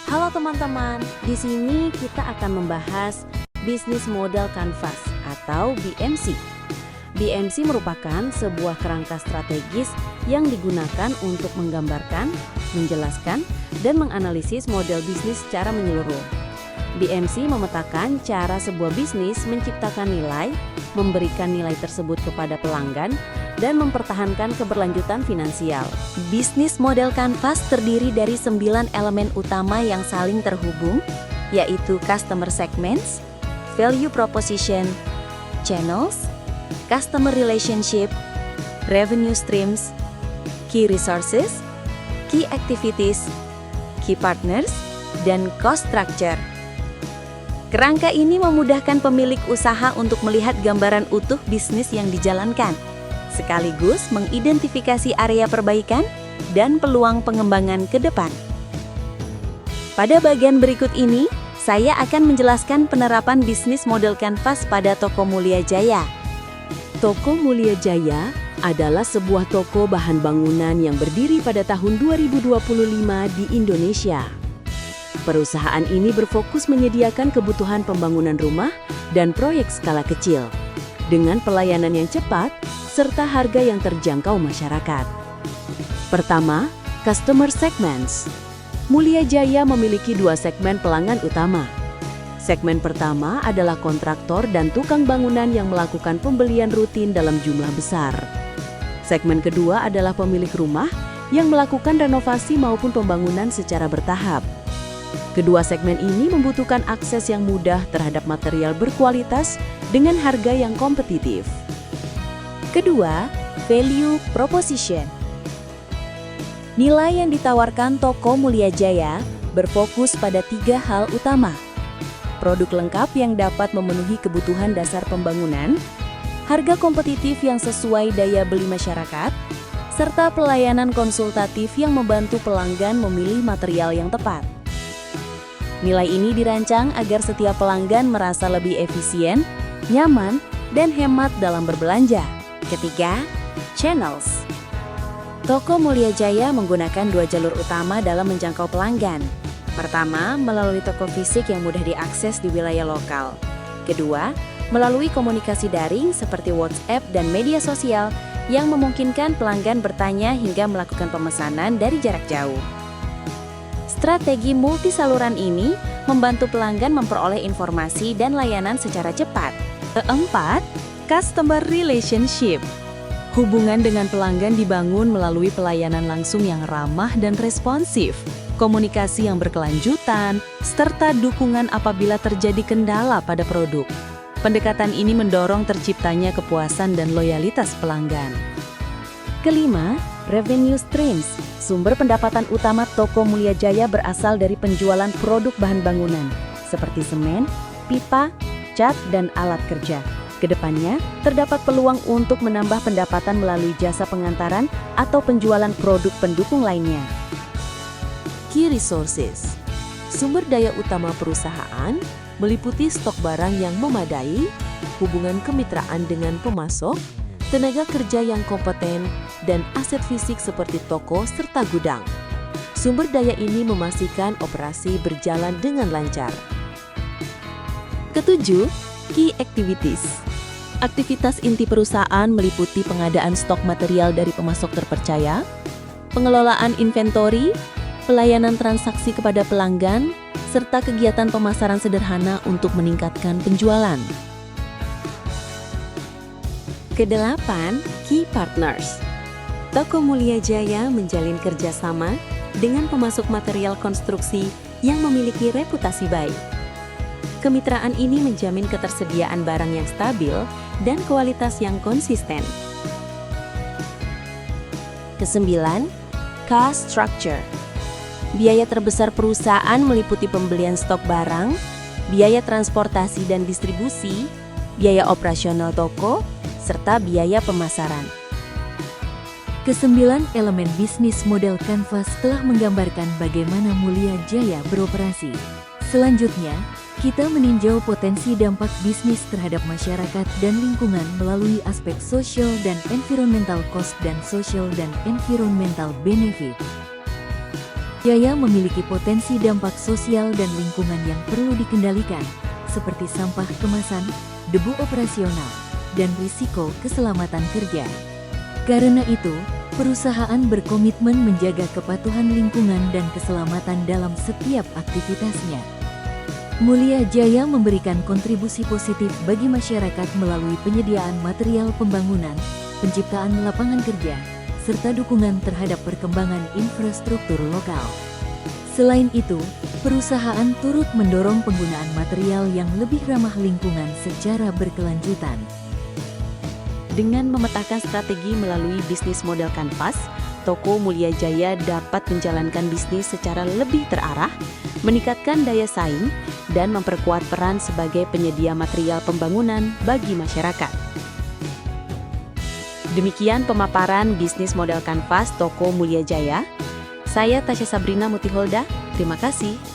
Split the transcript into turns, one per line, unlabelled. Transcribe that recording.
Halo teman-teman, di sini kita akan membahas Business Model Canvas atau BMC. BMC merupakan sebuah kerangka strategis yang digunakan untuk menggambarkan, menjelaskan, dan menganalisis model bisnis secara menyeluruh. BMC memetakan cara sebuah bisnis menciptakan nilai, memberikan nilai tersebut kepada pelanggan, dan mempertahankan keberlanjutan finansial. Business Model Canvas terdiri dari 9 elemen utama yang saling terhubung, yaitu Customer Segments, Value Proposition, Channels, Customer Relationship, Revenue Streams, Key Resources, Key Activities, Key Partners, dan Cost Structure. Kerangka ini memudahkan pemilik usaha untuk melihat gambaran utuh bisnis yang dijalankan, sekaligus mengidentifikasi area perbaikan dan peluang pengembangan ke depan. Pada bagian berikut ini, saya akan menjelaskan penerapan bisnis model Canvas pada Toko Mulia Jaya.
Toko Mulia Jaya adalah sebuah toko bahan bangunan yang berdiri pada tahun 2025 di Indonesia. Perusahaan ini berfokus menyediakan kebutuhan pembangunan rumah dan proyek skala kecil, dengan pelayanan yang cepat serta harga yang terjangkau masyarakat. Pertama, Customer Segments. Mulia Jaya memiliki 2 segmen pelanggan utama. Segmen pertama adalah kontraktor dan tukang bangunan yang melakukan pembelian rutin dalam jumlah besar. Segmen kedua adalah pemilik rumah yang melakukan renovasi maupun pembangunan secara bertahap. Kedua segmen ini membutuhkan akses yang mudah terhadap material berkualitas dengan harga yang kompetitif.
Kedua, Value Proposition. Nilai yang ditawarkan Toko Mulia Jaya berfokus pada 3 hal utama. Produk lengkap yang dapat memenuhi kebutuhan dasar pembangunan, harga kompetitif yang sesuai daya beli masyarakat, serta pelayanan konsultatif yang membantu pelanggan memilih material yang tepat. Nilai ini dirancang agar setiap pelanggan merasa lebih efisien, nyaman, dan hemat dalam berbelanja. Ketiga, Channels. Toko Mulia Jaya menggunakan 2 jalur utama dalam menjangkau pelanggan. Pertama, melalui toko fisik yang mudah diakses di wilayah lokal. Kedua, melalui komunikasi daring seperti WhatsApp dan media sosial yang memungkinkan pelanggan bertanya hingga melakukan pemesanan dari jarak jauh. Strategi multi saluran ini membantu pelanggan memperoleh informasi dan layanan secara cepat. Keempat, Customer Relationship. Hubungan dengan pelanggan dibangun melalui pelayanan langsung yang ramah dan responsif, komunikasi yang berkelanjutan, serta dukungan apabila terjadi kendala pada produk. Pendekatan ini mendorong terciptanya kepuasan dan loyalitas pelanggan. Kelima, Revenue Streams. Sumber pendapatan utama Toko Mulia Jaya berasal dari penjualan produk bahan bangunan, seperti semen, pipa, cat, dan alat kerja. Kedepannya, terdapat peluang untuk menambah pendapatan melalui jasa pengantaran atau penjualan produk pendukung lainnya.
Key Resources. Sumber daya utama perusahaan meliputi stok barang yang memadai, hubungan kemitraan dengan pemasok, tenaga kerja yang kompeten, dan aset fisik seperti toko serta gudang. Sumber daya ini memastikan operasi berjalan dengan lancar. Ketujuh, Key Activities. Aktivitas inti perusahaan meliputi pengadaan stok material dari pemasok terpercaya, pengelolaan inventory, pelayanan transaksi kepada pelanggan, serta kegiatan pemasaran sederhana untuk meningkatkan penjualan. Kedelapan, Key Partners. Toko Mulia Jaya menjalin kerjasama dengan pemasok material konstruksi yang memiliki reputasi baik. Kemitraan ini menjamin ketersediaan barang yang stabil dan kualitas yang konsisten. Kesembilan, Cost Structure. Biaya terbesar perusahaan meliputi pembelian stok barang, biaya transportasi dan distribusi, biaya operasional toko, serta biaya pemasaran.
Kesembilan elemen bisnis model Canvas telah menggambarkan bagaimana Mulia Jaya beroperasi. Selanjutnya, kita meninjau potensi dampak bisnis terhadap masyarakat dan lingkungan melalui aspek social dan environmental cost dan social dan environmental benefit. Jaya memiliki potensi dampak sosial dan lingkungan yang perlu dikendalikan, seperti sampah kemasan, debu operasional, dan risiko keselamatan kerja. Karena itu, perusahaan berkomitmen menjaga kepatuhan lingkungan dan keselamatan dalam setiap aktivitasnya. Mulia Jaya memberikan kontribusi positif bagi masyarakat melalui penyediaan material pembangunan, penciptaan lapangan kerja, serta dukungan terhadap perkembangan infrastruktur lokal. Selain itu, perusahaan turut mendorong penggunaan material yang lebih ramah lingkungan secara berkelanjutan.
Dengan memetakan strategi melalui bisnis model kanvas, toko Mulia Jaya dapat menjalankan bisnis secara lebih terarah, meningkatkan daya saing, dan memperkuat peran sebagai penyedia material pembangunan bagi masyarakat. Demikian pemaparan bisnis model kanvas toko Mulia Jaya. Saya Tasya Sabrina Mutiholda, terima kasih.